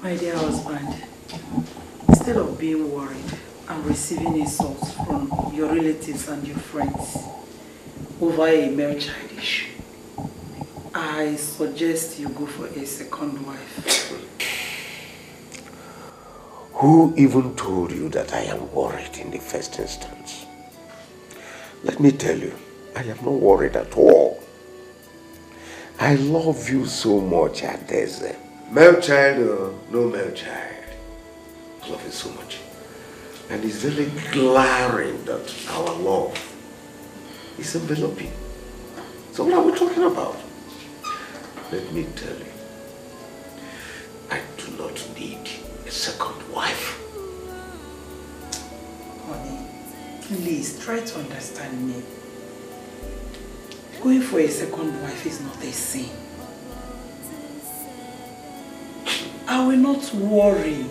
My dear husband, instead of being worried and receiving insults from your relatives and your friends over a male child issue, I suggest you go for a second wife. Who even told you that I am worried in the first instance? Let me tell you, I am not worried at all. I love you so much, Adeze. Male child or no male child, I love you so much. And it's very glaring that our love is enveloping. So what are we talking about? Let me tell you, I do not need a second wife. Honey, please try to understand me. Going for a second wife is not a sin. I will not worry.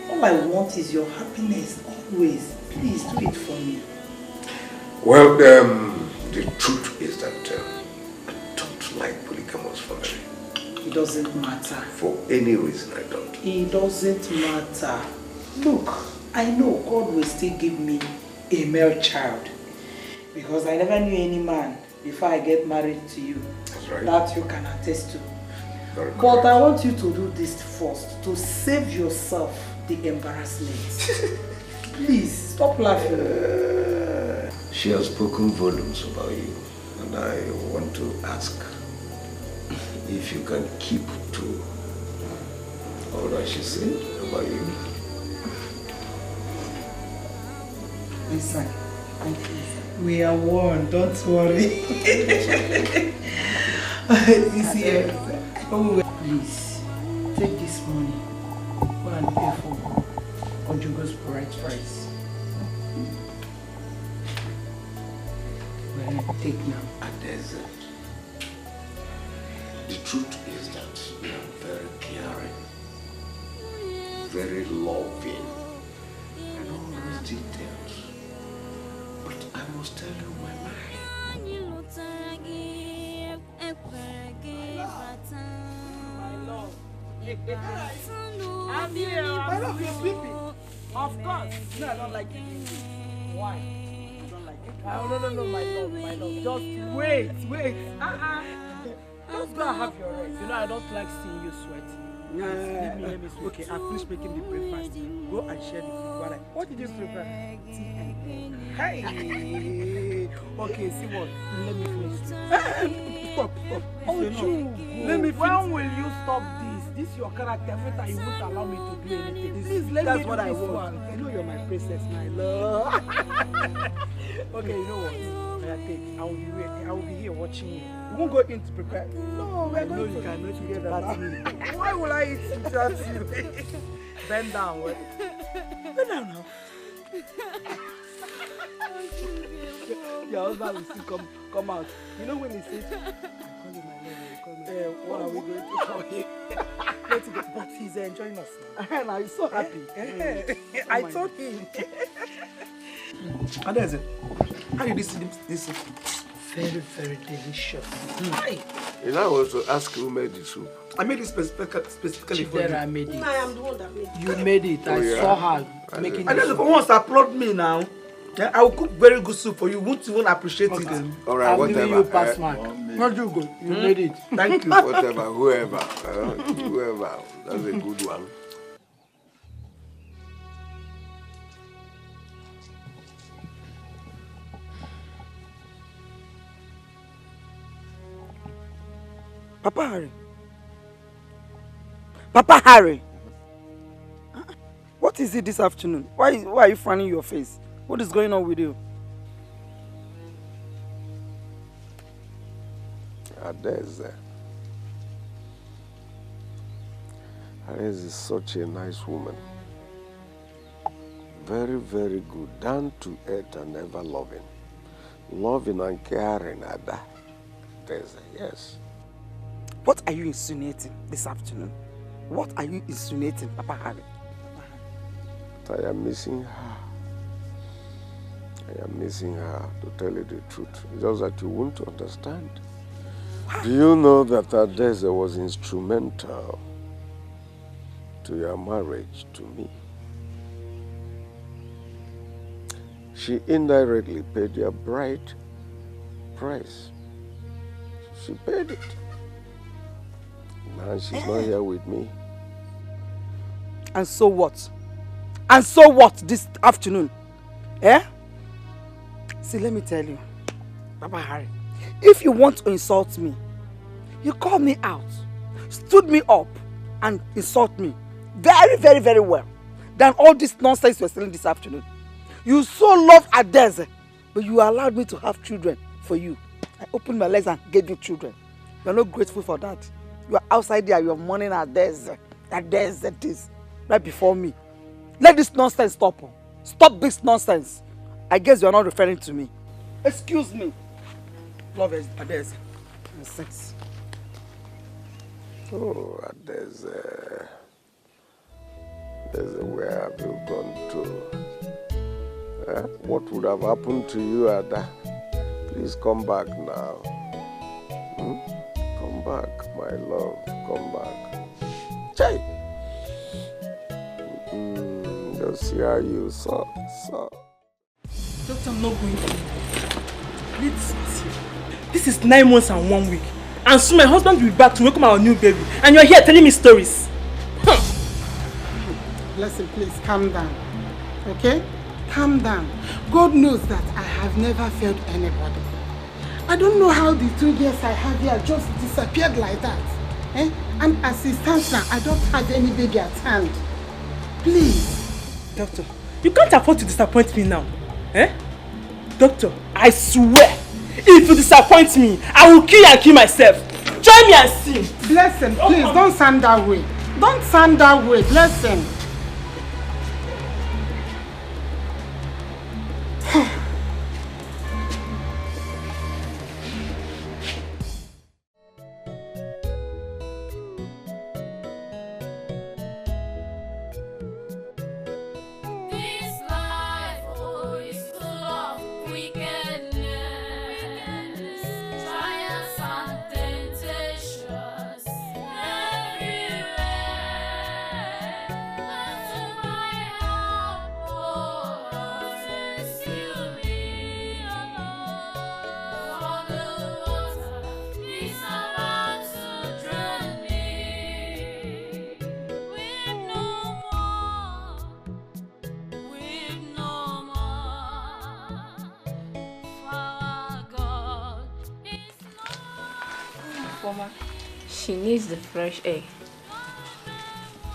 All I want is your happiness, always. Please do it for me. Well, the truth is that I don't like polygamous family. It doesn't matter. For any reason, I don't. It doesn't matter. Look, I know God will still give me a male child. Because I never knew any man before I get married to you. That's right. That you can attest to. Very But correct. I want you to do this first, to save yourself the embarrassment. Please, stop laughing. She has spoken volumes about you, and I want to ask if you can keep to all that she said about you. Listen, we are one, don't worry. You see, please, take this money, go and pay for Ojugo's bright price. Well, take now. Adeze, the truth is that you are very caring, very loving, and all those details. But I must tell you my mind. My love. I'm here. My love, you're sleeping. Of course. No, I don't like it. Why? I don't like it. Oh, no, my love. Just wait. Just go and have your rest. You know, I don't like seeing you sweating. Let me sweat. Okay, I finished making the breakfast. Go and share the food. What did you prepare? Tea and egg. Hey! Okay, see what? Let me finish. Stop. Oh, let me finish. When will you stop this? This is your character. Every time you won't allow me to do anything. Please, let me do what I want. You know you're my princess, my love. Okay, you know what? I will be here watching you. We won't go in to prepare. No, we're going to. You cannot together. Why will I eat without you? Bend down. Bend down now. Your husband will still come out. You know when he says, I call you my love, what are we going to call him? Let's go. But he's enjoying us now. Now he's so happy. I told him. And there's it. How did you see this? Very, very delicious. You know, I was to ask who made the soup. I made it specifically for you. I made it. No, I am the one that made it. You made it. I saw her making it. And then for once, applaud me now. Yeah, I will cook very good soup for you. You won't even appreciate it. All right, I'm whatever. giving you pass mark. Not you good. You made it. Thank you. Whatever, whoever. That's a good one. Papa Harry. What is it this afternoon? Why are you frowning your face? What is going on with you? Adeze. Adeze is such a nice woman. Very, very good. Down to earth and ever loving. Loving and caring, Ada. Adeze, yes. What are you insinuating this afternoon? What are you insinuating, Papa Harry? I am missing her. I am missing her, to tell you the truth. It's just that you won't understand. Do you know that Adeze was instrumental to to your marriage to me. She indirectly paid your bride price. She paid it. Now she's not here with me. And so what? And so what this afternoon? Eh? See, let me tell you, Baba Harry, if you want to insult me, you call me out, stood me up, and insult me very, very, very well than all this nonsense you're selling this afternoon. You so love Adeze, but you allowed me to have children for you. I opened my legs and gave you children. You're not grateful for that. You are outside there, you're mourning Adeze. Adeze this, right before me. Let this nonsense stop. Stop this nonsense. I guess you're not referring to me. Excuse me. Love is Adeze. Nonsense. Oh, Adeze. Adeze, where have you gone to? What would have happened to you, Ada? Please come back now. Come back, my love. Come back. Chai! Just see how you saw. Doctor, I'm not going to. This is 9 months and 1 week. And soon my husband will be back to welcome our new baby. And you're here telling me stories. Blessing, please calm down. Okay? Calm down. God knows that I have never failed anybody. I don't know how the 2 years I have here just disappeared like that. And as it stands now, I don't have any baby at hand. Please. Doctor, you can't afford to disappoint me now. Doctor, I swear, if you disappoint me, I will kill you and kill myself. Join me and see. Blessing, please don't sound that way. Don't sound that way, Blessing. She needs the fresh air.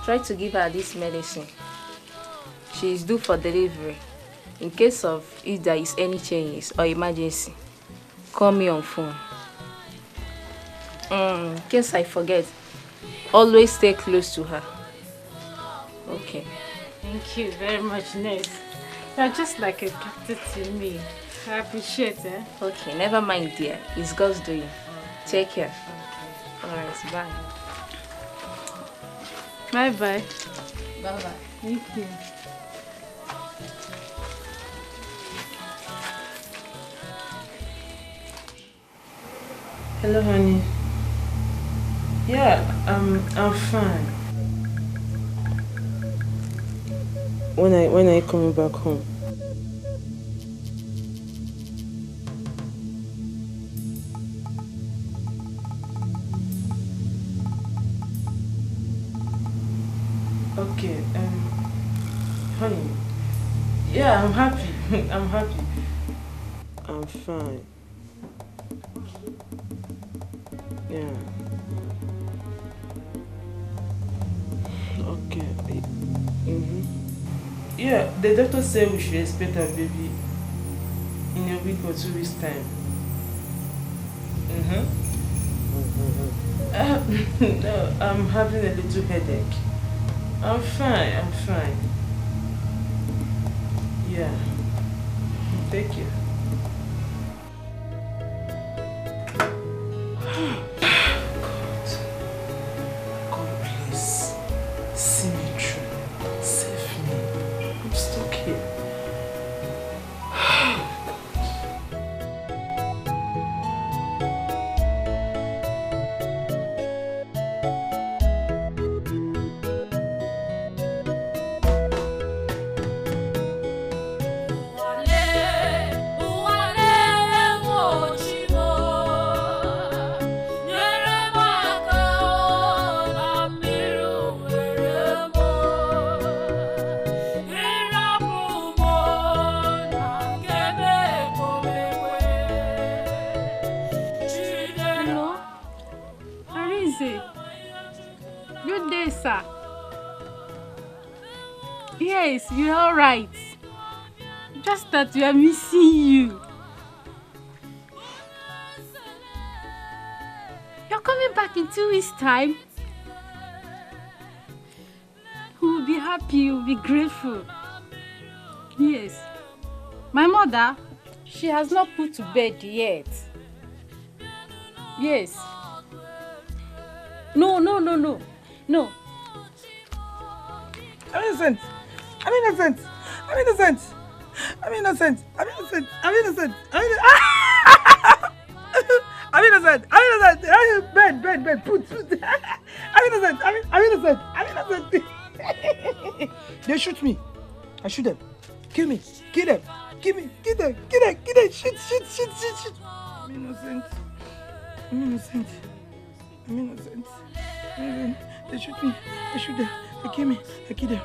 Try to give her this medicine. She is due for delivery. In case of if there is any changes or emergency, call me on phone. In case I forget, always stay close to her. Okay. Thank you very much, nurse. You're just like a doctor to me. I appreciate it. Okay, never mind, dear. It's God's doing. Take care. Alright, bye. Bye-bye. Bye-bye. Thank you. Hello, honey. Yeah, I'm fine. When are you coming back home? Okay, honey. Yeah, I'm happy. I'm happy. I'm fine. Yeah. Okay. Yeah, the doctor said we should expect our baby in a week or 2 weeks' time. No, I'm having a little headache. I'm fine. Yeah. Thank you. God, please. See me through. Save me. I'm stuck here. say? Good day, sir. Yes, you're alright. Just that we are missing you. You're coming back in 2 weeks' time. We'll be happy, we'll be grateful. Yes. My mother, she has not put to bed yet. Yes. No. I'm innocent. I'm innocent. I'm innocent. I'm innocent. I'm innocent. I'm innocent. I'm innocent. I'm innocent. I'm innocent. Bed. Put. I'm innocent. I'm innocent. I'm innocent. They shoot me. I shoot them. Kill me. Kill them. Kill me. Kill them. Shoot. I'm innocent. I'm innocent. I'm innocent. They shoot me. I shoot them. They kill me. I kill them.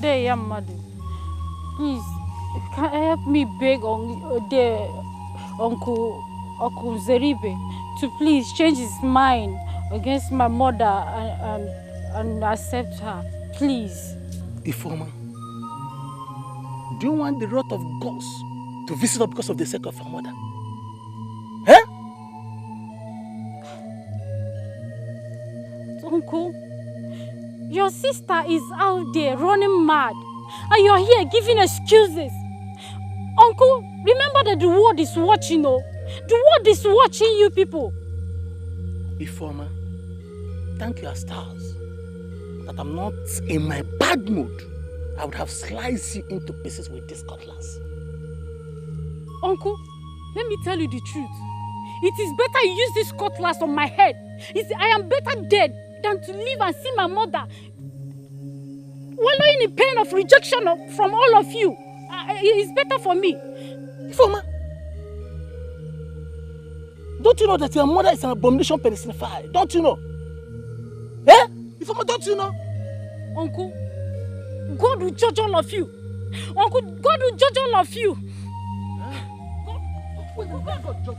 There, Madam. Please, can help me beg on the Uncle Zeribe to please change his mind against my mother and accept her, please. Ifeoma, do you want the wrath of gods to visit us because of the sake of your mother? Eh? Uncle, your sister is out there running mad, and you're here giving excuses. Uncle, remember that the world is watching, oh. The world is watching you people. Ifeoma, thank your stars that I'm not in my bad mood. I would have sliced you into pieces with this cutlass. Uncle, let me tell you the truth. It is better you use this cutlass on my head. I am better dead than to live and see my mother wallowing in pain of rejection from all of you. It's better for me. Ifeoma, don't you know that your mother is an abomination personified? Don't you know? Eh? Ifeoma, don't you know? Uncle, God will judge all of you. Uncle, God will judge all of you. God judge.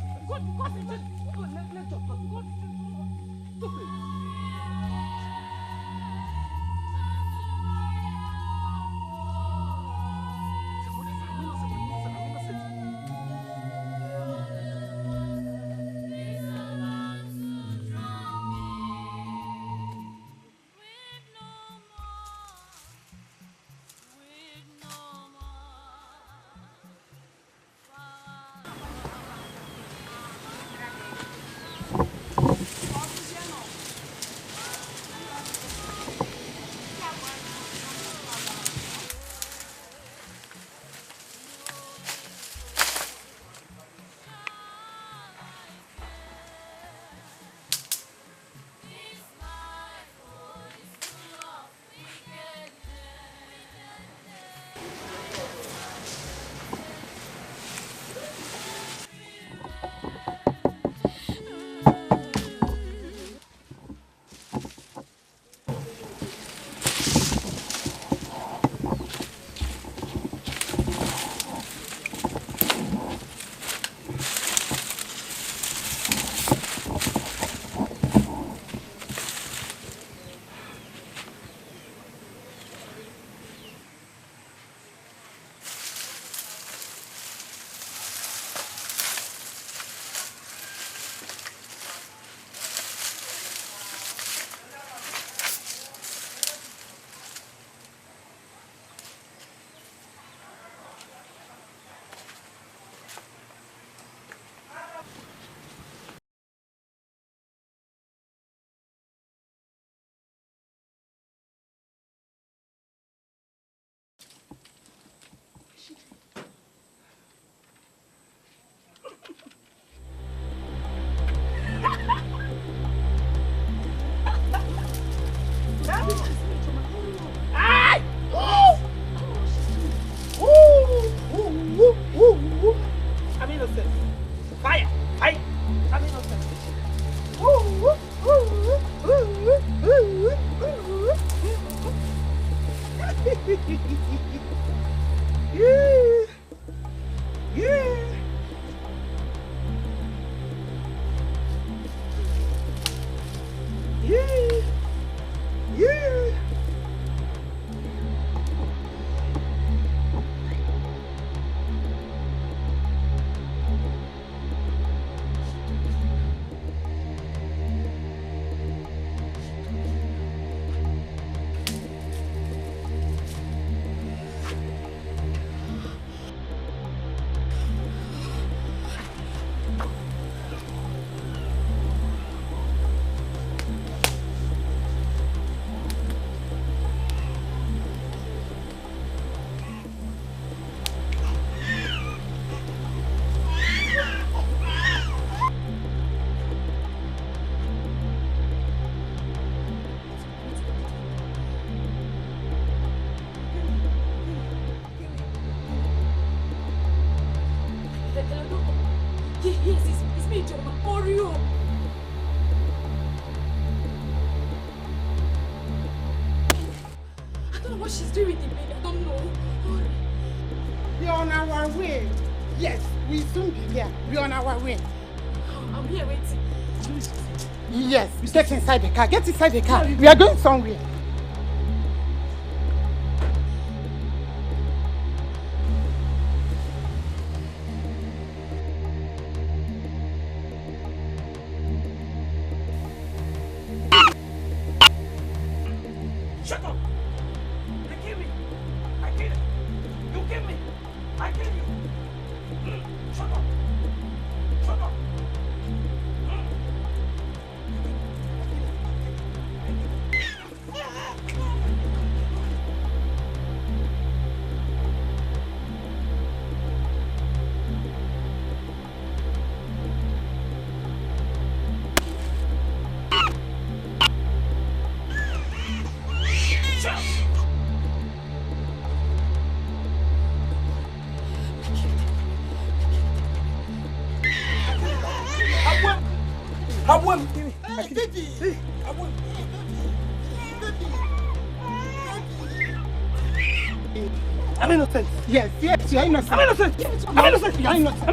Get inside the car. Get inside the car. We are going somewhere. Shut up! You kill me! I kill you! You kill me! I kill you! Shut up! Shut up! I'm innocent. Yes, you are innocent. I'm innocent. I'm innocent. You are innocent.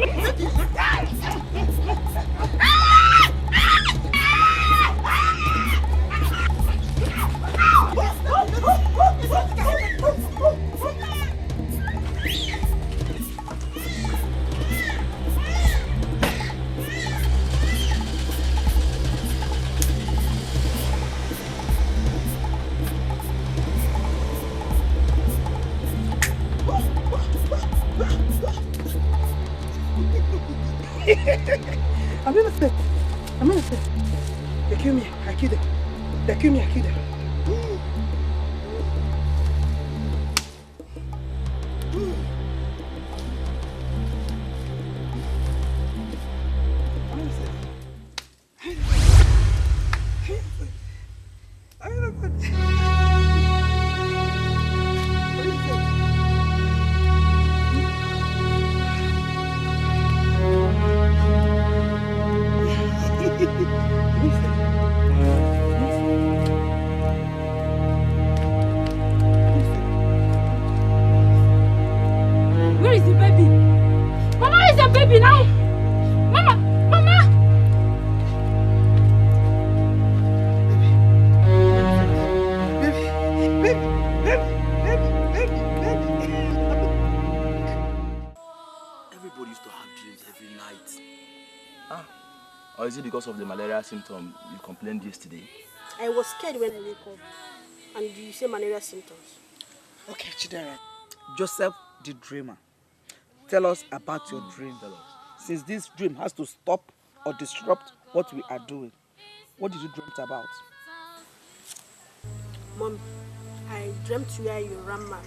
I'm innocent. I'm innocent. They kill me. I kill them. They kill me. I kill them. Or is it because of the malaria symptom you complained yesterday? I was scared when I wake up. And you say malaria symptoms. Okay, Chidera. Joseph the dreamer. Tell us about your dream. Tell us. Since this dream has to stop or disrupt what we are doing, what did you dream about? Mom, I dreamt where you ran mad.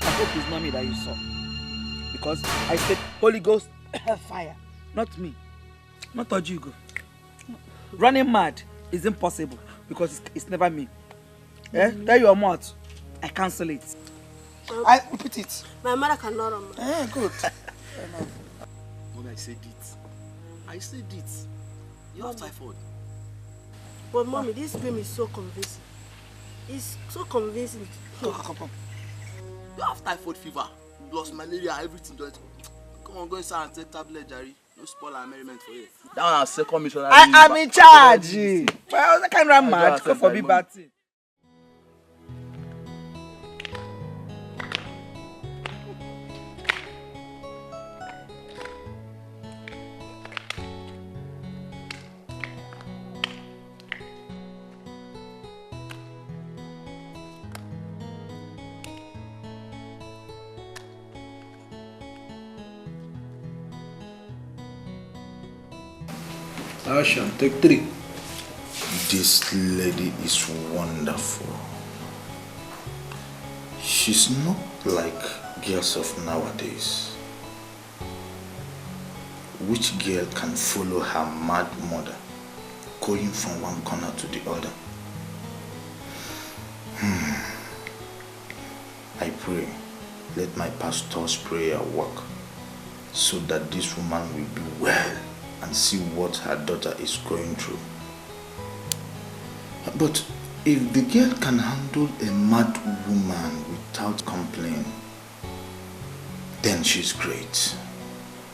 I hope it's not me that you saw. Because I said Holy Ghost fire, not me, not Ojugo. Running mad is impossible because it's never me. Tell your mouth, I cancel it. I repeat it. My mother cannot run mad. Good. When I said it, you have typhoid. But mommy, this film is so convincing. It's so convincing. Come. You have typhoid fever, plus malaria, everything. Just come on, go inside and take tablet, Jerry. No spoil our merriment for you. That one our second missionary. I am in charge. Well, that kind of man, come for me bad thing. Action, take 3. This lady is wonderful. She's not like girls of nowadays. Which girl can follow her mad mother, going from one corner to the other? I pray, let my pastor's prayer work, so that this woman will be well and see what her daughter is going through. But if the girl can handle a mad woman without complaint, then she's great.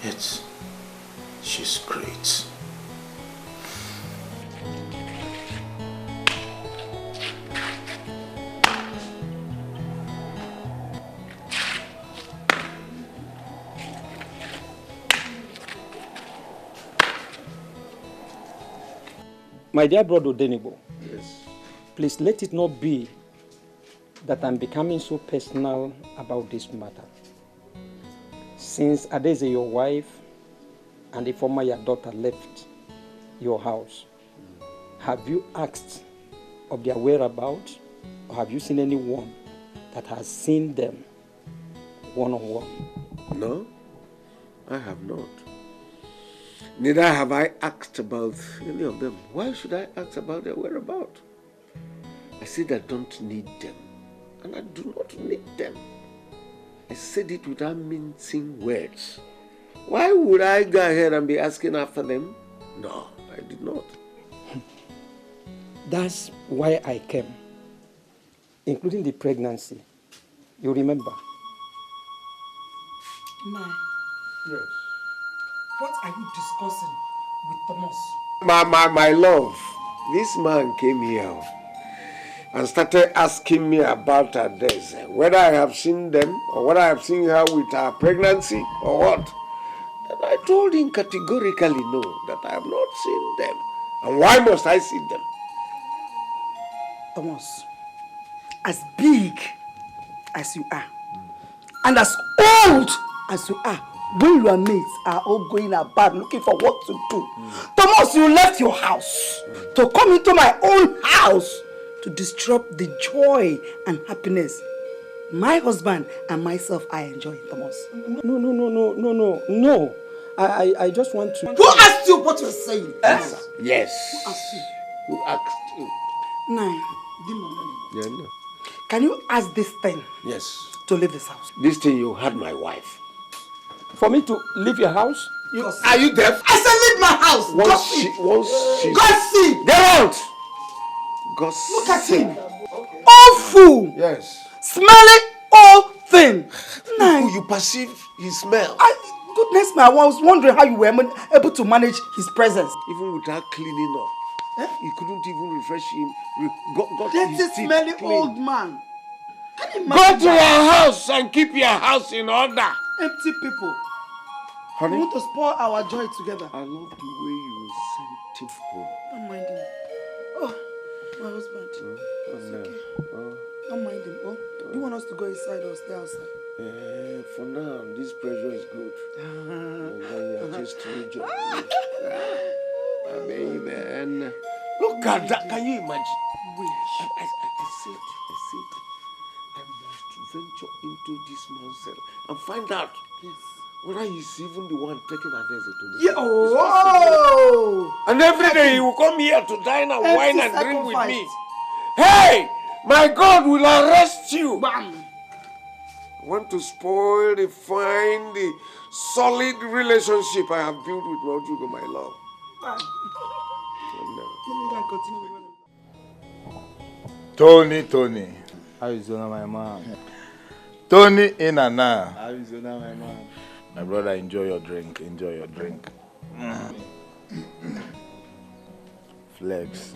Yes, she's great. My dear brother Denibo, Yes. please let it not be that I'm becoming so personal about this matter. Since Adeze, your wife, and the former your daughter left your house, have you asked of their whereabouts, or have you seen anyone that has seen them one-on-one? No, I have not. Neither have I asked about any of them. Why should I ask about their whereabouts? I said I don't need them, and I do not need them. I said it without mincing words. Why would I go ahead and be asking after them? No, I did not. That's why I came, including the pregnancy. You remember? Ma, Yes. what are you discussing with Thomas? My love, this man came here and started asking me about her days, whether I have seen them or whether I have seen her with her pregnancy or what. And I told him categorically no, that I have not seen them. And why must I see them? Thomas, as big as you are, and as old as you are, when your mates are all going about looking for what to do, Thomas, you left your house to come into my own house to disrupt the joy and happiness my husband and myself are enjoying, Thomas. No. I just want to... Who asked you what you're saying? Yes. Who asked you? Who asked you? Nine. Yeah, no. Can you ask this thing Yes. to leave this house? This thing, you had my wife. For me to leave your house? Are you deaf? I said leave my house! Once she... God see! Get out! God Look at see. him! Old fool! Yes. Smelly old thing! Nine. You perceive his smell. Goodness me, I was wondering how you were able to manage his presence. Even without cleaning up. He couldn't even refresh him. Got That's his a teeth smelly clean. old man. Can you Go imagine to that? your house and keep your house in order. Empty people. Honey, You want to spoil our joy together. I love the way you sent him home. Don't mind him. Oh, my husband. It's okay. Don't mind him. Oh, you want us to go inside or stay outside? For now, this pressure is good. And then you're just enjoying it. Amen. Look at that. Can you imagine? I said, I must venture into this man's cell and find out whether he's even the one taking Adeze to this. Yeah. Oh! And every day he will come here to dine and wine and drink with sacrifice. me. Hey, my God will arrest you. Bam! I want to spoil the fine, the solid relationship I have built with Mojugo, my love. Bam. Let me go and continue with Tony. Arizona, my man. Tony Inana. Arizona, my man. My brother, enjoy your drink. Flex.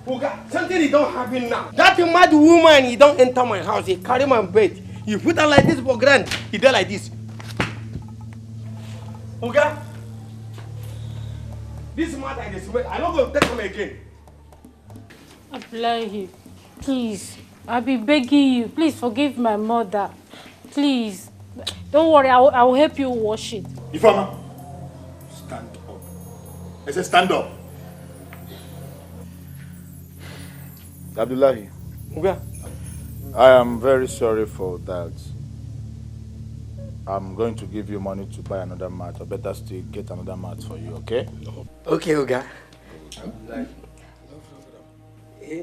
Oga, something he don't happen now. That mad woman, he don't enter my house. He carry my bed. You put her like this for grand. He did like this. Oga, this matter is well. I don't go take him again. Abdullahi, please. I'll be begging you. Please forgive my mother. Please. Don't worry, I will help you wash it. Ifama, stand up. I said stand up. Abdullahi. Oga. I am very sorry for that. I'm going to give you money to buy another mat, or better still, get another mat for you, okay? Okay, Oga.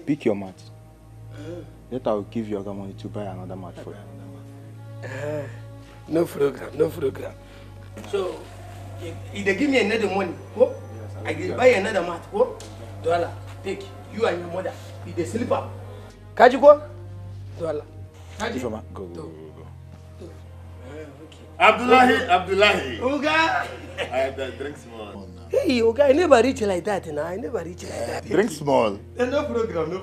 Pick your mat. Later I will give you other money to buy another mat for you. No program. So, if they give me another money, oh, I will buy another mat. Oh, $1. Take you and your mother. If they sleep up. Kaji go? $1. Ifama, go. Abdullahi. Oga. I drink small. Hey, Oga, I never reach like that, Drink small. No program.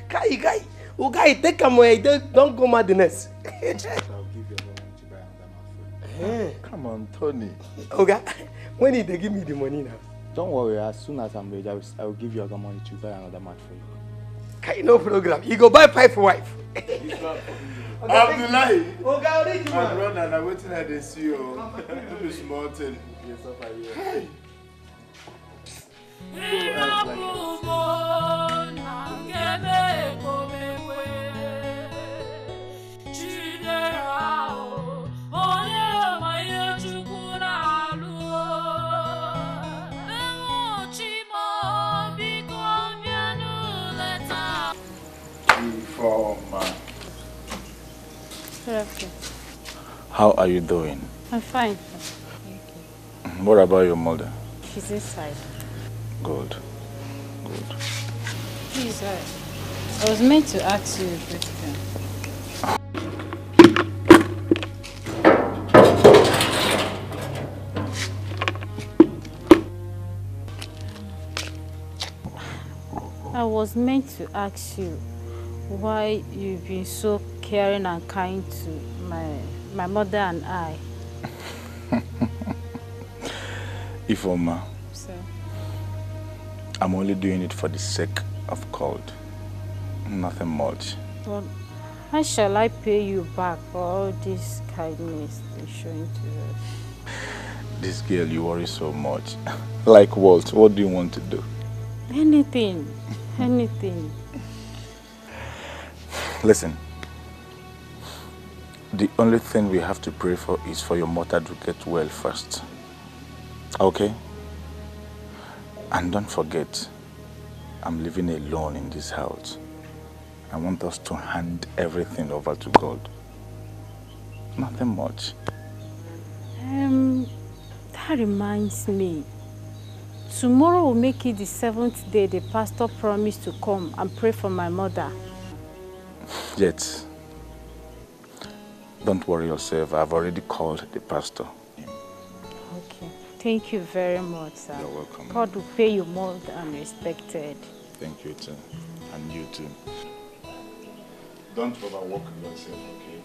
Guy. Oga, take him away. Don't go madness. I'll give you other money to buy another mat for you. Come on, Tony. Oga, when did they give me the money now? Don't worry, as soon as I'm ready, I will give you other money to buy another mat for you. No program. You go buy pipe wife. Abdullahi. Oga, reach my brother, I'm waiting at the CEO. Do small thing. Hey. How are you doing? I'm fine. What about your mother? She's inside. Good. Please, I was meant to ask you a question. I was meant to ask you why you've been so caring and kind to my mother and I. Ifoma, Sir. I'm only doing it for the sake of God. Nothing much. Well, how shall I pay you back for all this kindness you're showing to us? This girl, you worry so much. Like what? What do you want to do? Anything. Listen. The only thing we have to pray for is for your mother to get well first. Okay? And don't forget, I'm living alone in this house. I want us to hand everything over to God. Nothing much. That reminds me. Tomorrow will make it the 7th day the pastor promised to come and pray for my mother. Yet, don't worry yourself. I've already called the pastor. Okay. Thank you very much, sir. You're welcome. God will pay you more than respected. Thank you too. And you too. Don't overwork yourself, okay?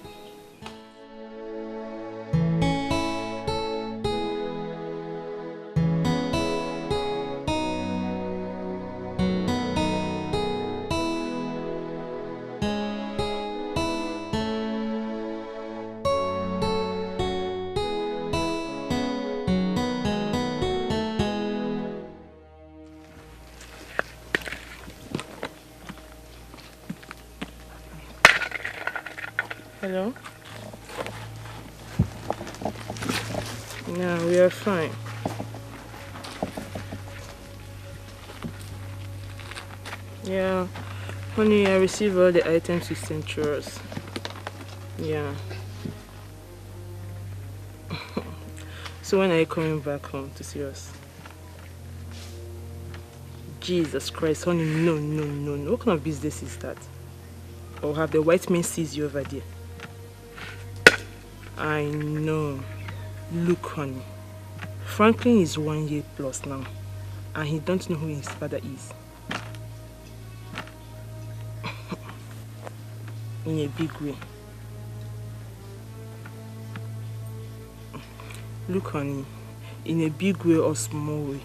Hello? Yeah, we are fine. Yeah, Honey, I received all the items you sent to us. Yeah. So when are you coming back home to see us? Jesus Christ, honey, no. What kind of business is that? Or have the white men seized you over there? I know. Look, honey. Franklin is 1 year plus now. And he don't know who his father is. In a big way. Look, honey. In a big way or small way.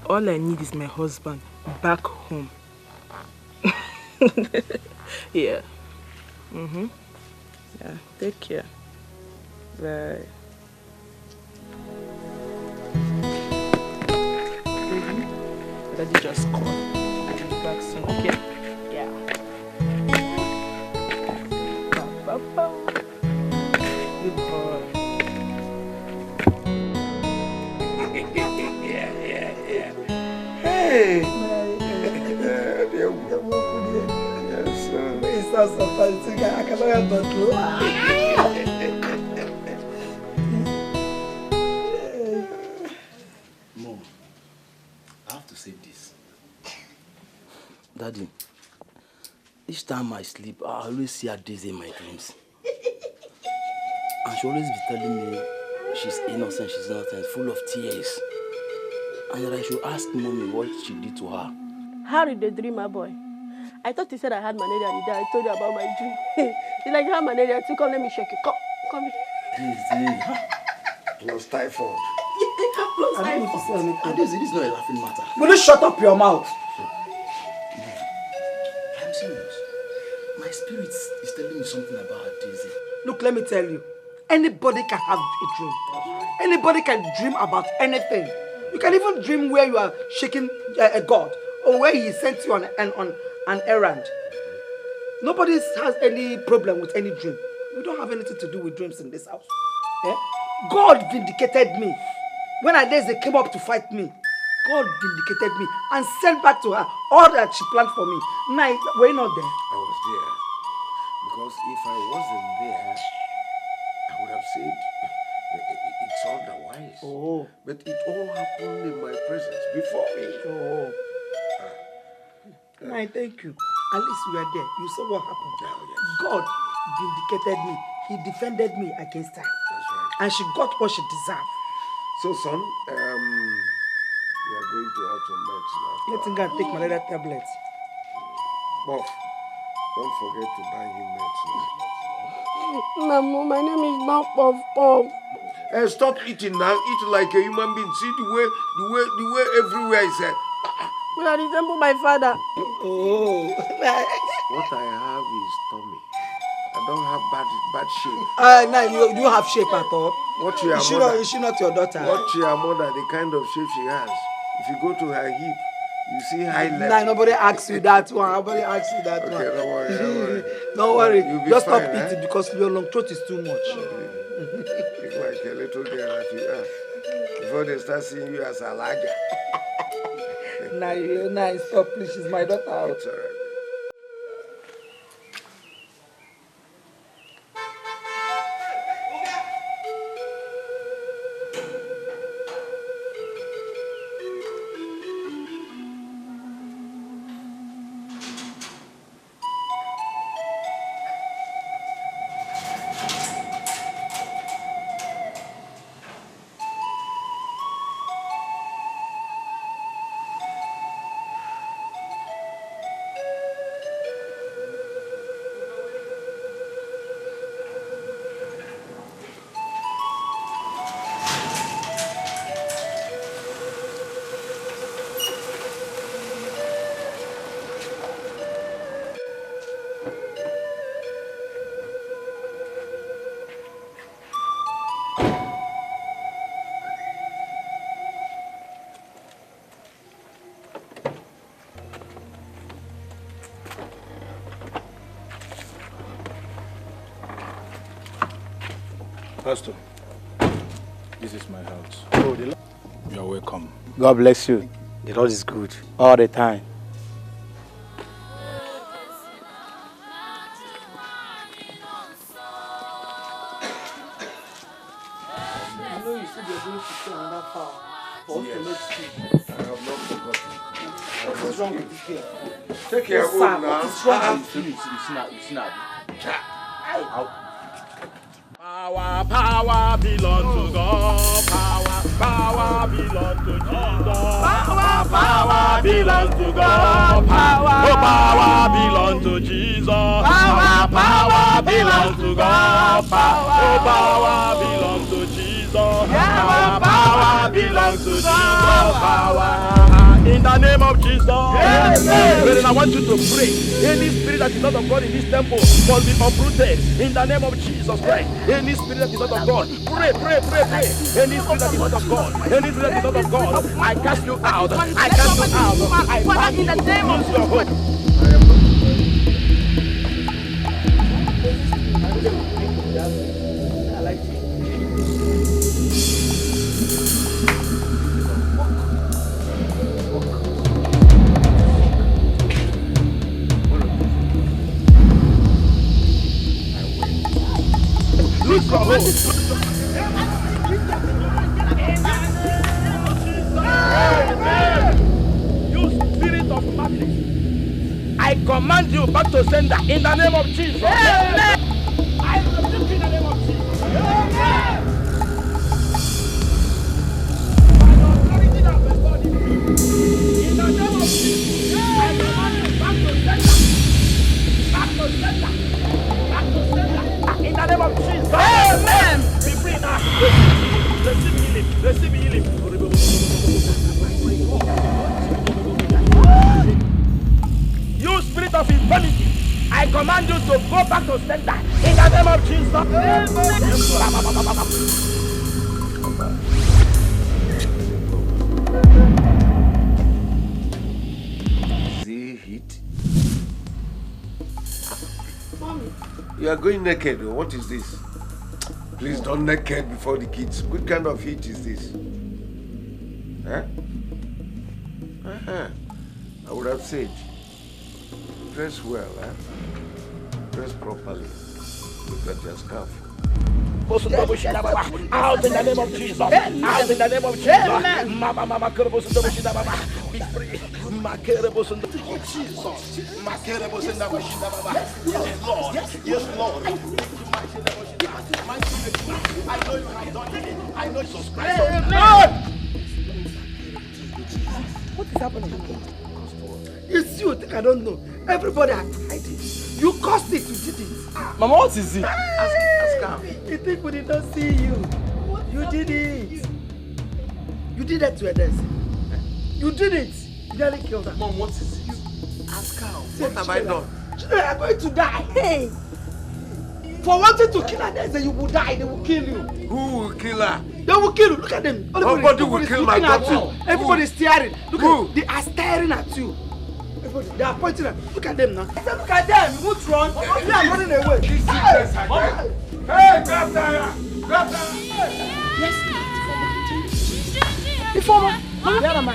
All I need is my husband back home. Yeah. Yeah, take care. Bye. Baby, Daddy just called. I'll be back soon, okay? Yeah. Good boy. Yeah. Hey! Yes, sometimes I cannot help but Mom, I have to say this. Daddy, each time I sleep, I always see her dizzy in my dreams. And she always be telling me she's innocent, full of tears. And that I should ask Mommy what she did to her. How did they dream, my boy? I thought you said I had malaria the day I told you about my dream. It's like you have malaria too. Come, let me shake you. Come here. Dizzy. Plus typhoid. Plus typhoid. This is not a laughing matter. Will you shut up your mouth? I'm serious. My spirit is telling me something about her, Daisy. Look, let me tell you. Anybody can have a dream. Anybody can dream about anything. You can even dream where you are shaking a god or where he sent you on an errand. Nobody has any problem with any dream. We don't have anything to do with dreams in this house. Eh? God vindicated me. When they came up to fight me, God vindicated me and sent back to her all that she planned for me. Now, were you not there? I was there. Because if I wasn't there, I would have said it's otherwise. Oh. But it all happened in my presence before me. Oh. I thank you. At least you were there. You saw what happened. Oh, yes. God vindicated me. He defended me against her. That's right. And she got what she deserved. So, son, we are going to have some meds now. Let him go and take malaria tablets. Boff, don't forget to buy him meds now. Mama, my name is not Puff Puff. Stop eating now. Eat like a human being. See the way everywhere is said. You are resemble my father. Oh. What I have is tummy. I don't have bad shape. No, you have shape at all. What your mother? Is she not your daughter? What your mother? The kind of shape she has. If you go to her hip, you see high level. Nah, nobody asks you that one. Nobody asks you that one. Okay, don't worry. Don't worry. Just fine, stop eating because your long throat is too much. It's like a little girl that you are. Before they start seeing you as a lager. Nah, stop, please. She's my daughter. It's all right. Pastor, this is my house. Oh, You are welcome. God bless you. The Lord is good all the time. you're going to see another fowl for us to make stew. I have not forgotten. What is wrong with this girl? Take your own now. What is wrong with You see now. Power belong to God. Power belong to Jesus. Power belong to God. Power belong to Jesus. Power belong to God. Power belong to Jesus. Power belong to Jesus. Power. In the name of Jesus. Brethren, I want you to pray. Any spirit that is not of God in this temple must be uprooted. In the name of Jesus Christ. Any spirit that is not of God. Pray. Any spirit that is not of God. Any spirit that is not of God. I cast you out. I cast you out. I bind you. Lose your hope. Lose your hope. You spirit of madness, I command you back to sender in the name of Jesus. Amen. I rebuke in the name of Jesus. Amen. By the authority that bestowed in me, in the name of Jesus, I command you back to sender. Back to sender. Back to sender. In the name of Jesus. Amen. Be free now. Receive healing. Receive healing. You spirit of infirmity, I command you to go back to sender in the name of Jesus. See heat? Mommy. You are going naked. What is this? Please don't naked before the kids. What kind of heat is this? Huh? I would have said, dress well, huh? Dress properly. Look at your scarf. Out in the name of Jesus. Out in the name of Jesus. Mama, be free. Yes, Lord. I know you have done it. I know Jesus Christ. What is happening? It's you, think I don't know. Everybody had tried it. You caused it, you did it. Mama, what is it? Ask her. You think we did not see you. You did it. You did that to her dancing. You did it. You nearly killed her. Mom, what is it? Ask her. What have I done? Children are going to die. Hey. For wanting to kill her dancing, you will die. They will kill you. Who will kill her? They will kill you. Look at them. Nobody will kill my daughter. Everybody's staring. Look at they are staring at you. Everybody, they are pointing at. Look at them now. Look at them. You won't run. They are running away. Hey, grab that! Grab that! Yes. Informer. Where am I?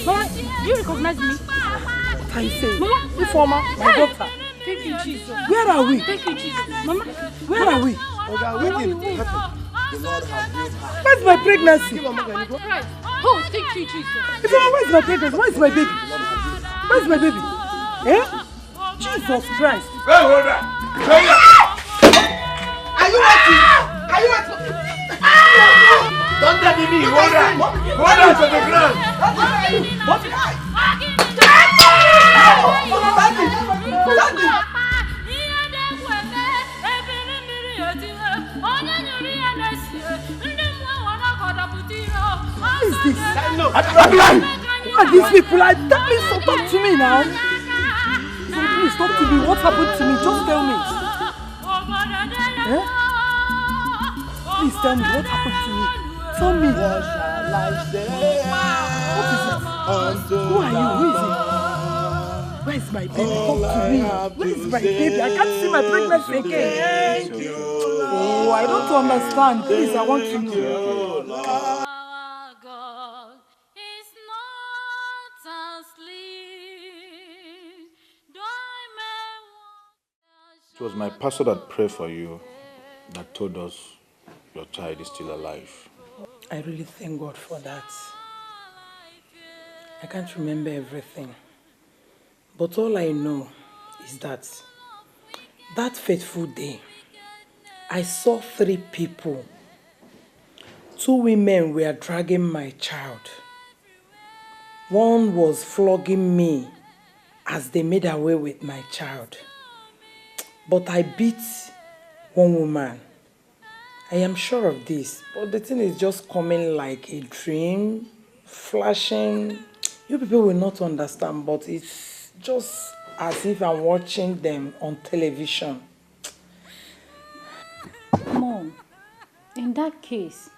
Mama, do you recognize me? What are you saying? Mama, Informer, my daughter. Thank you, Jesus. Where are we? Thank you, Jesus. Mama, where are we? The Lord has healed her. Where's my pregnancy? Oh, thank you, Jesus. Informer, where's my pregnancy? Where's my baby? Where's my baby? Eh? Jesus Christ. Hey, hold on. Are you ready? Are you ready? Don't let me be. Hold on. Hold on to the ground. What is this? Who are these people? Tell me, so talk to me now. Please talk to me. What happened to me? Just tell me. Eh? Please tell me what happened to me. Tell me. What is it? Who are you? Who is it? Where is my baby? Talk to me. Where is my baby? I can't see my pregnancy again. Oh, I don't understand. Please, I want to know. It was my pastor that prayed for you that told us your child is still alive. I really thank God for that. I can't remember everything. But all I know is that fateful day, I saw 3 people. 2 women were dragging my child. One was flogging me as they made away with my child. But I beat one woman. I am sure of this, but the thing is just coming like a dream, flashing. You people will not understand, but it's just as if I'm watching them on television. Mom, in that case,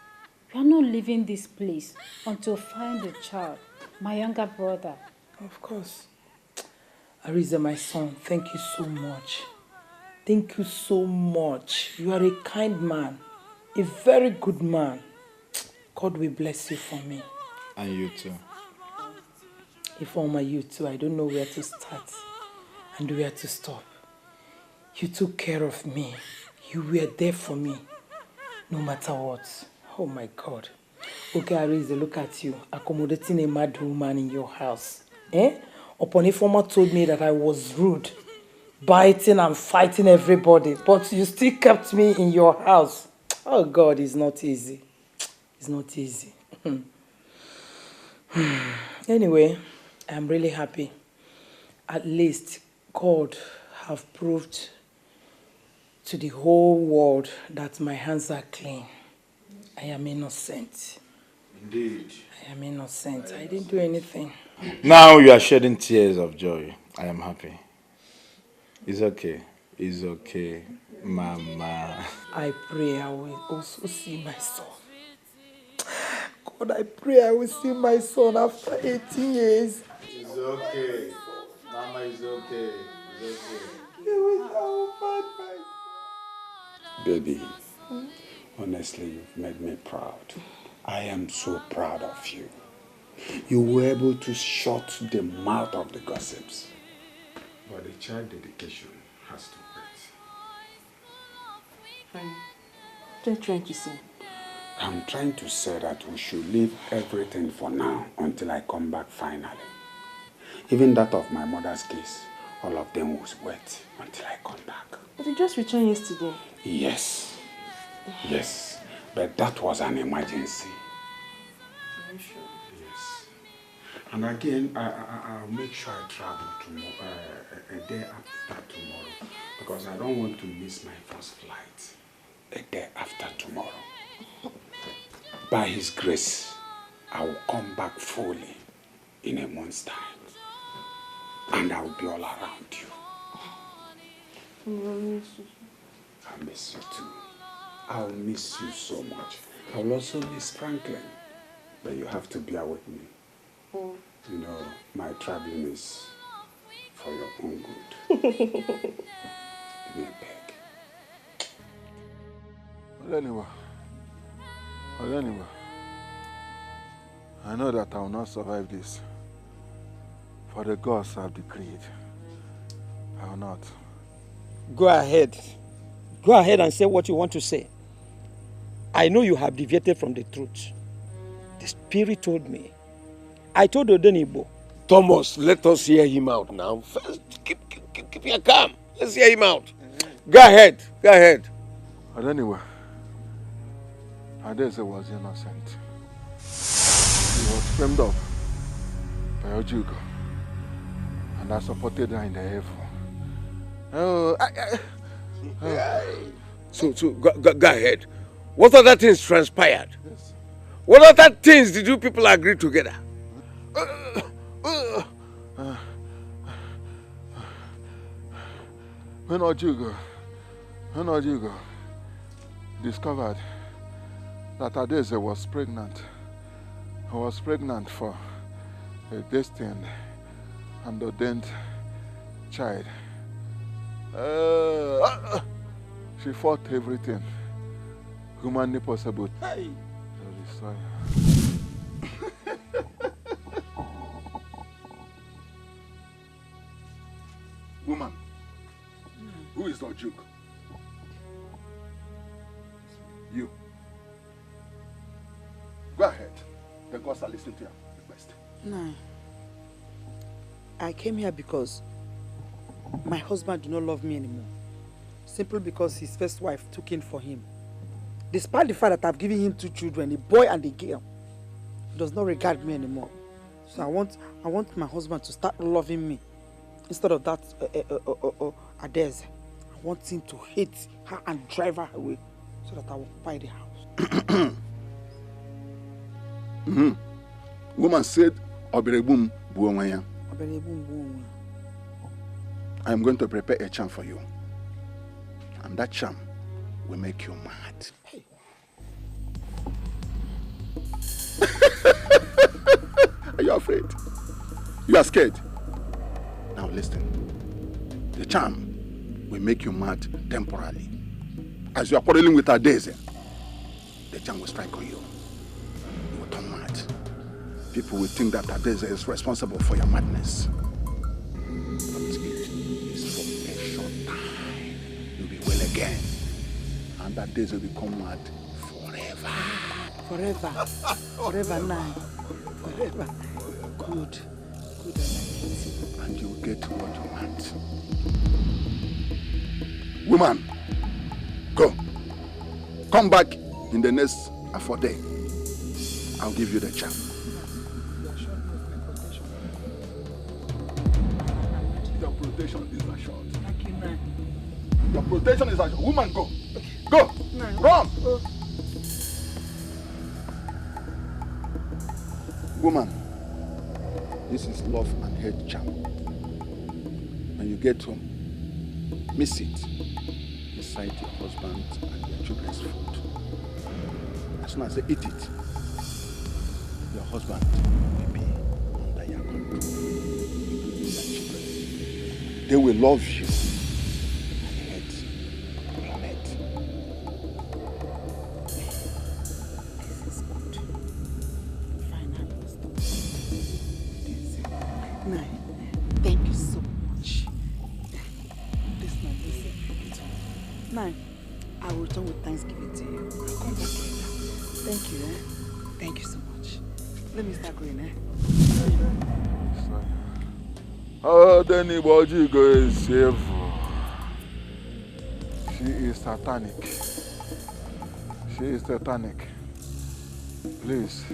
we are not leaving this place until find the child, my younger brother. Of course. Ariza, my son, thank you so much. Thank you so much. You are a kind man, a very good man. God will bless you for me. And you too. If I'm you too, I don't know where to start and where to stop. You took care of me. You were there for me, no matter what. Oh my God. Okay, Ariza, look at you, accommodating a mad woman in your house. Upon Informer told me that I was rude, biting and fighting everybody, but you still kept me in your house. Oh God, it's not easy. It's not easy. Anyway, I'm really happy. At least God have proved to the whole world that my hands are clean. I am innocent. Indeed. I am innocent. I didn't do anything. Now you are shedding tears of joy. I am happy. It's okay. It's okay, Mama. I pray I will also see my son. God, I pray I will see my son after 18 years. It's okay. Mama is okay. It's okay. Baby, honestly, you've made me proud. I am so proud of you. You were able to shut the mouth of the gossips. But the child dedication has to wait. What are you trying to say? I'm trying to say that we should leave everything for now until I come back finally. Even that of my mother's case, all of them was wait until I come back. But you just returned yesterday. Yes. Yes. But that was an emergency. Are you sure? Yes. And again, I'll make sure I travel tomorrow, a day after tomorrow, because I don't want to miss my first flight a day after tomorrow. By His grace, I will come back fully in a month's time, and I will be all around you. I miss you too. I'll miss you so much. I will also miss Franklin, but you have to bear with me. You know, my traveling is for your own good. Give me a peg. Well, anyway, I know that I will not survive this. For the gods have decreed. I will not. Go ahead. Go ahead and say what you want to say. I know you have deviated from the truth. The Spirit told me. I told Odenibo. Thomas, let us hear him out now. First, keep your calm. Let's hear him out. Go ahead. Go ahead. But anyway, Adeze was innocent. He was framed up by Ojugo, and I supported her in the effort. So go ahead. What other things transpired? Yes. What other things did you people agree together? When Ojugo discovered that Adeze was pregnant, I was pregnant for a destined and ordained child. She fought everything humanly possible to destroy her. Woman, who is Ojugo? You. Go ahead. The gods are listening to your request. No. I came here because my husband do not love me anymore. Simply because his first wife took in for him. Despite the fact that I've given him 2 children, a boy and a girl, he does not regard me anymore. So I want my husband to start loving me instead of that Adeze. I want him to hate her and drive her away so that I will buy the house. Woman said, Oberebum buonwaya. I am going to prepare a charm for you. And that charm will make you mad. Hey. Are you afraid? You are scared? Now listen. The charm will make you mad temporarily. As you are quarreling with Adeze, the charm will strike on you. You will turn mad. People will think that Adeze is responsible for your madness. But it is for a short time. You'll be well again. And Adeze will become mad forever. Forever. Forever now. Forever. Good. Good, I like it. And you will get what you want. Woman, go. Come back in the next 4 days. I'll give you the charm. Your protection is assured. Thank you, man. Your protection is assured. Woman, go. Go. No. Run. Woman, this is love and hate charm. When you get home, miss it beside your husband and your children's food. As soon as they eat it, your husband will be under your control, including your children. They will love you and hate your mate. This is good. Finally, stop. No, thank you so much. Listen. Now, I will return with Thanksgiving to you. I'll come back later. Thank you, eh? Thank you so much. Let me start going, eh? Oh, then Ibojigo is evil. She is satanic. She is satanic. Please,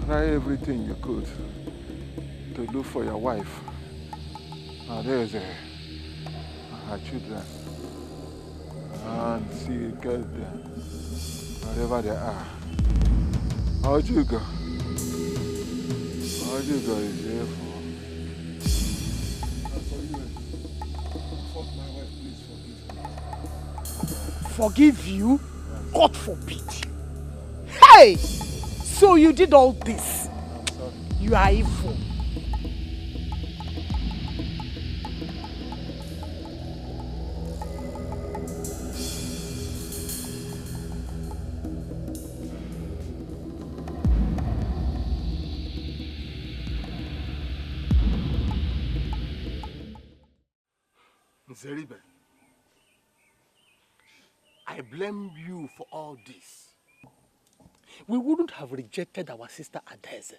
try everything you could to look for your wife. Now there's her children. And see, get them wherever they are. How'd you go? How'd you go is evil. Forgive you? God forbid. Hey! So you did all this. You are evil. Zeribe, I blame you for all this. We wouldn't have rejected our sister Adeze,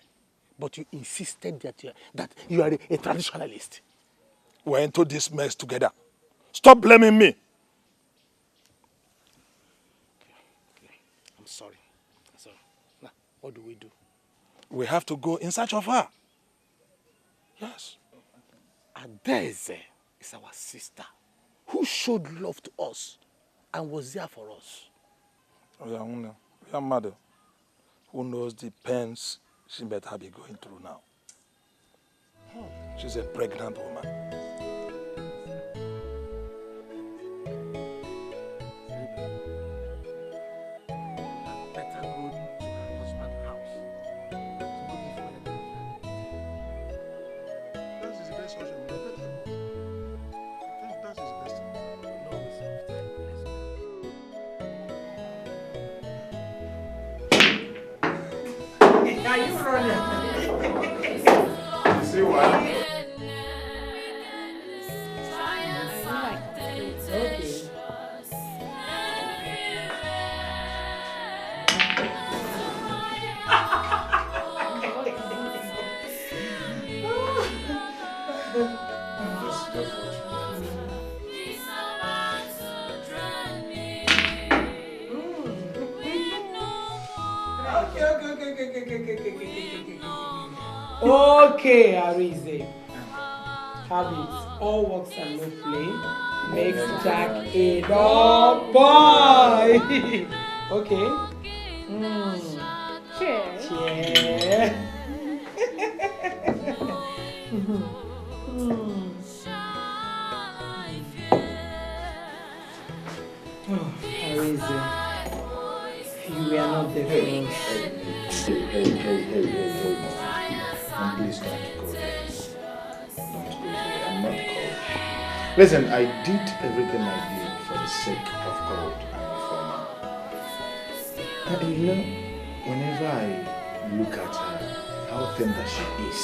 but you insisted that you are a traditionalist. We're into this mess together. Stop blaming me. Okay. I'm sorry. Now, what do we do? We have to go in search of her. Yes. Adeze is our sister who showed love to us and was there for us. Oh, yeah, mother. Who knows the pains she better be going through now? She's a pregnant woman. Better go to her husband's house. That is the best option. That is the best. Are you running? See what? Okay, Arize. Have it. All works and no play makes Jack a dog boy. Okay. Cheers. Cheers. Arize, you were not there for us. Hey. Please don't go there. Don't go there. I'm not cold. Listen, I did everything I did for the sake of God and for man. You know, whenever I look at her, how thin that she is,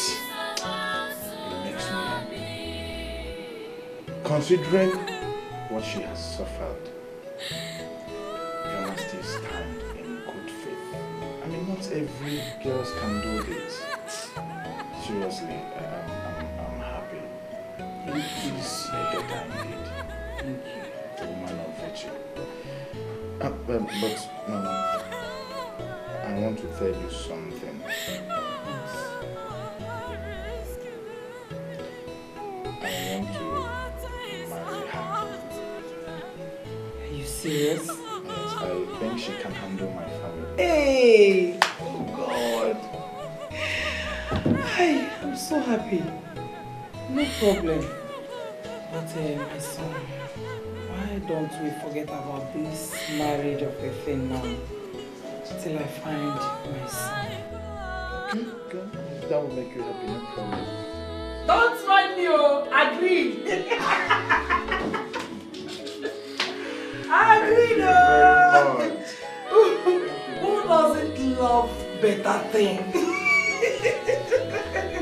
it makes me happy. Considering what she has suffered, you must still stand in good faith. I mean, not every girl can do this. Seriously, I'm happy. It is better than it. Thank you. A woman of virtue. But I want to tell you something. I want to marry her. Are you serious? Yes, I think she can handle my family. Hey! Oh God! I'm so happy. No problem. But my son, why don't we forget about this marriage of a thing now? Till I find my son. Okay. That will make you happy, no problem. Don't mind me, agreed. Agreed. Who doesn't love better things?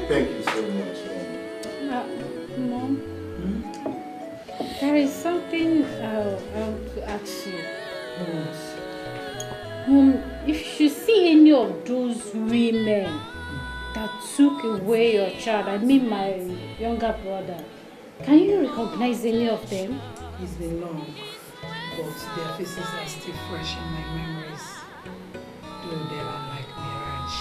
Thank you so much, Mom. There is something I want to ask you. If you see any of those women that took away your child, I mean my younger brother, can you recognize any of them? It's been long, but their faces are still fresh in my memories. Though they are like mirage.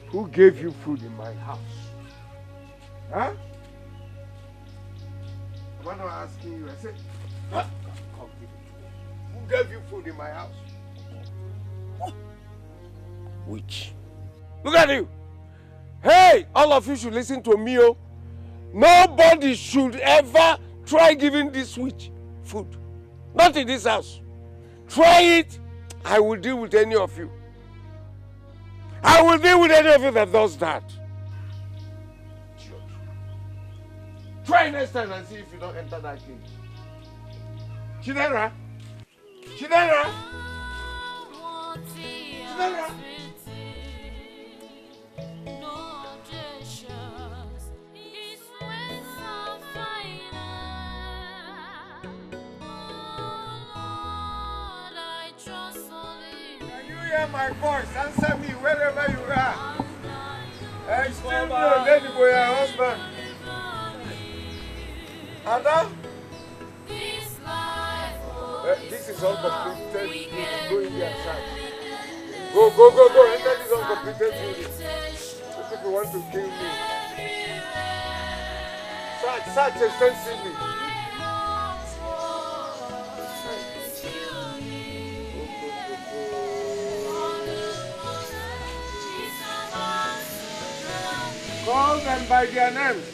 Who gave you food in my house? Huh? Am I not asking you? I said, come give it to me. Who gave you food in my house? Which? Look at you. Hey, all of you should listen to me. Oh. Nobody should ever try giving this witch food. Not in this house. Try it, I will deal with any of you. I will deal with any of you that does that. Try next time and see if you don't enter that cage. Chidera? Chidera? Chidera? Hear my voice, answer me wherever you are. I still know lady boy your husband. Ada? This is uncompleted. Go in there and search. Go. Enter this uncompleted building. These people want to kill me. Search extensively. Call them by their names.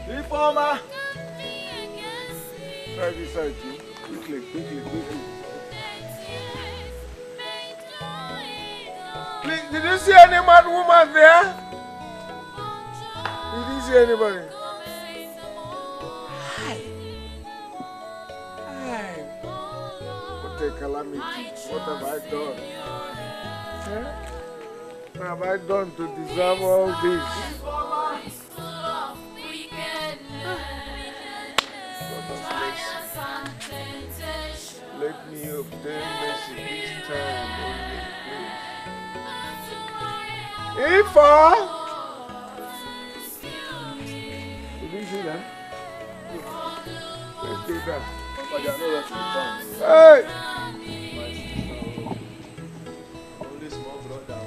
Reformer. Try this side, Jim. Quickly. Please, did you see any mad woman there? Did you see anybody? Hi. What a calamity. What have I done? Huh? What have I done to deserve all this? Let me obtain mercy this time only, please. Ifa! stay there. Papa, they are nowhere to be found. Hey! My sister, only small brother.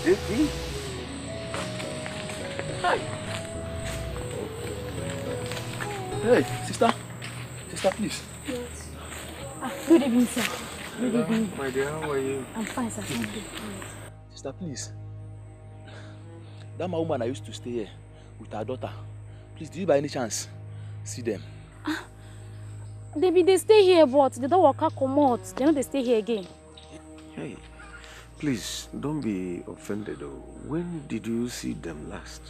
Dikeh? Hi. Hey, sister. Sister, please. Yes. Good evening, sir. Good evening. My dear, how are you? I'm fine, sir. Thank you. Sister, please. That my woman I used to stay here with her daughter. Please, do you by any chance see them? They stay here, but they don't work out come out. They know they stay here again. Hey, please, don't be offended. When did you see them last?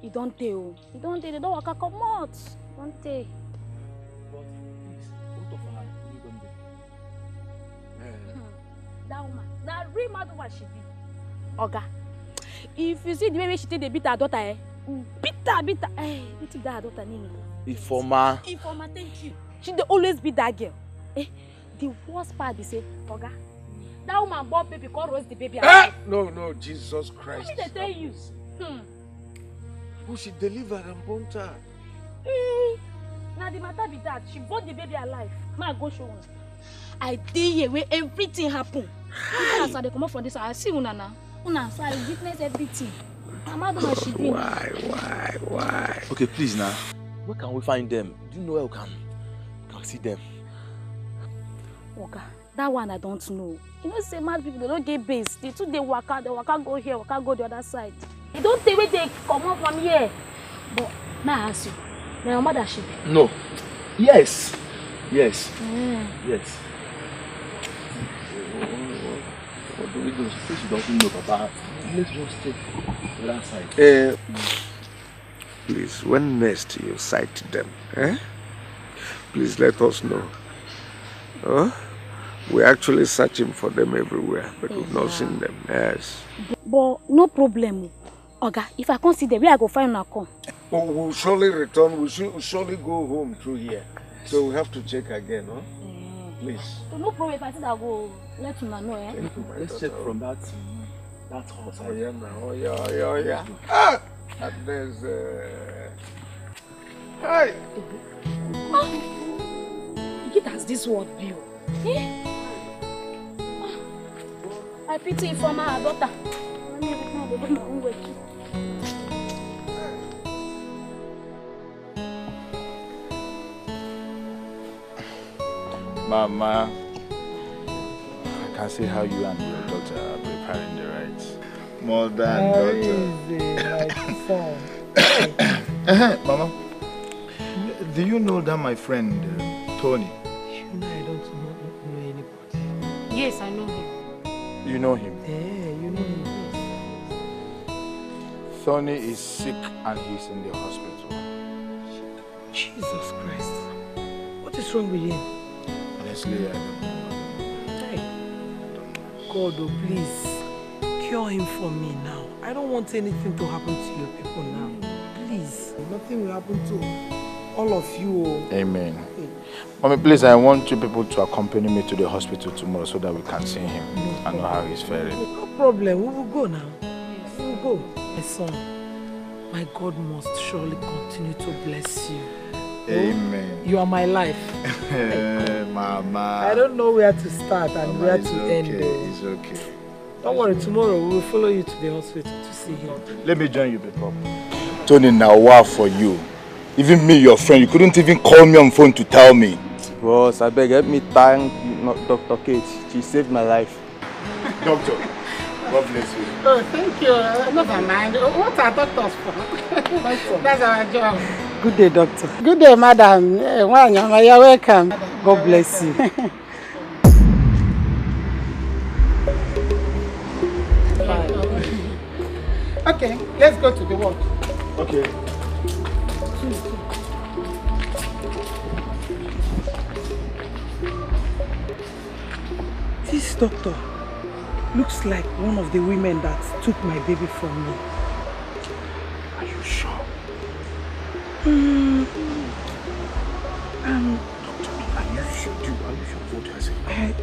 You don't tell. You don't tell. They don't work out come out. Don't tell. But please, both of her, you don't do. That woman, that real mad woman she be. Oga, if you see the way she take they beat her daughter, beat her, beat that her daughter name. Informer. Informer, thank you. She dey always beat that girl. The worst part is say, Oga, that woman born baby, can't raise the baby alive. No, Jesus Christ. What did they tell you? Who she delivered and born her? Now the matter be that she born the baby alive. Ma go show una. I dey here where everything happen. Even as I dey come up from this, I see una now. Una, so I witness everything. Mama don't know she did. Why? Okay, please now. Where can we find them? Do you know where we can see them? Oga, that one I don't know. You know, say mad people, they don't get base. They too they walk out go here, walk out go the other side. They don't say where they come up from here. But may I ask you, my mother she be? No. Yes. Yes. What do we do? She says she doesn't know, Papa. Let's just take the other side. Please, when next you sight them, please let us know. We're actually searching for them everywhere, but we've not seen them. Yes. But no problem. Oga, if I can't see them, where I go find una come? Oh, we'll surely return. We'll surely go home through here. So we have to check again, huh? Please. So no problem if I think I'll go let una know, Let's check from that house. Oh yeah. Ah! And there's Hey! It has this word view. I pity for my daughter. Mama, I can see how you and your daughter are preparing the rites. Mother and daughter. Mama, do you know that my friend Tony? I don't know anybody. Yes, I know him. You know him? Yeah, you know him. Tony is sick and he's in the hospital. Jesus Christ. What is wrong with him? Honestly, I don't know. Hey. God, oh please, cure him for me now. I don't want anything to happen to your people now. Please, nothing will happen to all of you. Amen. Mommy, please, I want you people to accompany me to the hospital tomorrow so that we can see him and know how he's faring. No problem, we will go now. We will go. My son, my God must surely continue to bless you. Amen. You are my life. Mama. I don't know where to start and Mama, where to end. It's okay. Don't worry, tomorrow we will follow you to the hospital to see him. Let me join you people. Tony, now wow for you. Even me, your friend, you couldn't even call me on phone to tell me. Boss, I beg, help me thank Dr. Kate. She saved my life. Doctor, God bless you. Oh, thank you. Never mind. What are doctors for? That's our job. Good day, doctor. Good day, madam. You're welcome. God bless you. Okay, let's go to the ward. Okay. This doctor looks like one of the women that took my baby from me. Are you sure? Doctor, are you sure what you're saying?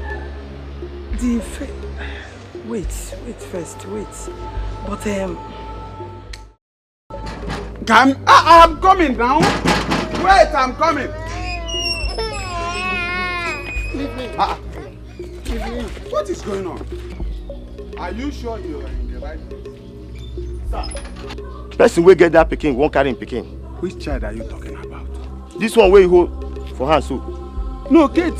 Wait first. But I'm coming now. Wait, I'm coming. Leave me. What is going on? Are you sure you are in the right place? Sir. Person will get that Peking, won't carry him Peking. Which child are you talking about? This one where you hold for hand so. No, Kate,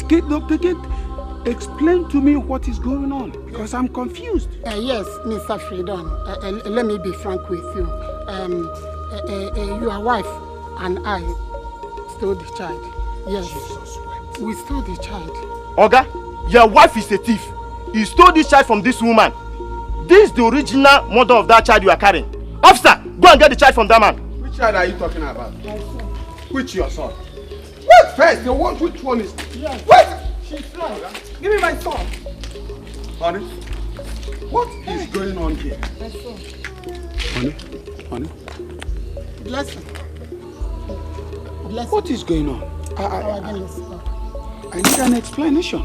explain to me what is going on because I'm confused. Yes, Mr. Freedom. Let me be frank with you. Your wife and I stole the child. Yes, we stole the child. Oga, your wife is a thief. You stole this child from this woman. This is the original mother of that child you are carrying. Officer, go and get the child from that man. Which child are you talking about? Which your son? Wait first, which one is? Yes. Wait! She's right. Give me my son. Honey, what is going on here? My son. Honey. Bless him. What is going on? I need an explanation.